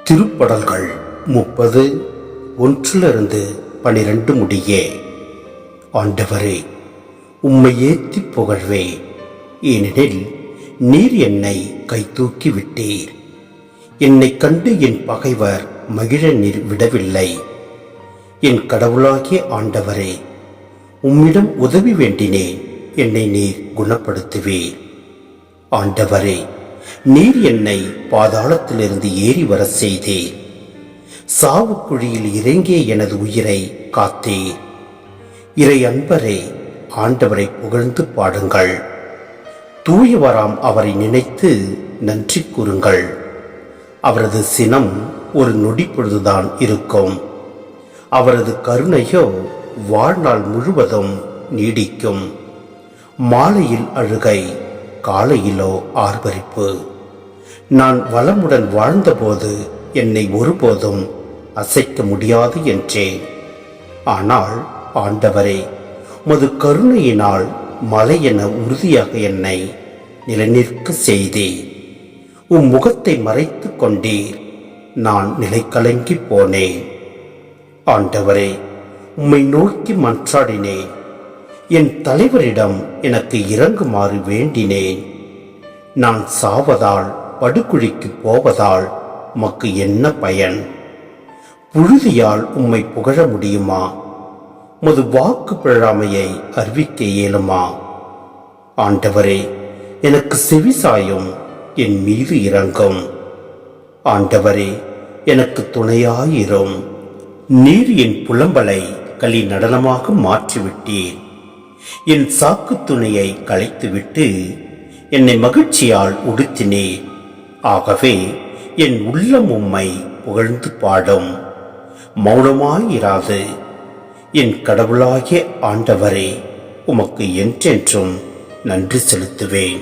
திருப்படல்கள் 30 1-12 முடிய. ஆண்டவரே, உம்மை ஏத்தி புகழ்வே, ஏனெனில் நீர் என்னை கைதூக்கி விட்டீர். என்னை கண்டு என் பகைவர் மகிழ நீர் விடவில்லை. என் கடவுளாகிய ஆண்டவரே, உம்மிடம் உதவி வேண்டினேன், என்னை நீர் குணப்படுத்துவீர். ஆண்டவரே, நீர் என்னை பாதாளத்திலிருந்து ஏறி வர செய்தீர். சாவுக்குழியில் இறங்கிய எனது உயிரை காத்தீர். இறை அன்பரே, ஆண்டவரை புகழ்ந்து பாடுங்கள். தூயவராம் அவரை நினைத்து நன்றி கூறுங்கள். அவரது சினம் ஒரு நொடி பொழுதுதான் இருக்கும். அவரது கருணையோ வாழ்நாள் முழுவதும் நீடிக்கும். மாலையில் அழுகை, காலையிலோ ஆர்ப்பரிப்பு. நான் வளமுடன் வாழ்ந்தபோது என்னை ஒருபோதும் அசைக்க முடியாது என்றேன். ஆனால் ஆண்டவரே, உமது கருணையினால் மலை என உறுதியாக என்னை நிலைநிற்க செய்தீர். உம் முகத்தை மறைத்து கொண்டீர். நான் நிலை கலங்கி போனேன். ஆண்டவரே, உம்மை நோக்கி மன்றாடினேன். என் தலைவரிடம் எனக்கு இறங்குமாறு வேண்டினேன். நான் சாவதால், படுகுழிக்கு போவதால் உமக்கு என்ன பயன்? புழுதியால் உம்மை புகழ முடியுமா? உமது வாக்கு பிழாமையை அறிவிக்க இயலுமா? ஆண்டவரே, எனக்கு செவிசாயும், என் மீது இறங்கும். ஆண்டவரே, எனக்கு துணையாயிரும். நீர் என் புலம்பலை களி நடனமாக மாற்றிவிட்டீர். என் சாக்கு துணையை களைத்துவிட்டு என்னை மகிழ்ச்சியால் உடுத்தினீர். ஆகவே என் உள்ளம் உம்மை புகழ்ந்து பாடும். மௌனமாயிராது. என் கடவுளாகிய ஆண்டவரே, உமக்கு என்றென்றும் நன்றி செலுத்துவேன்.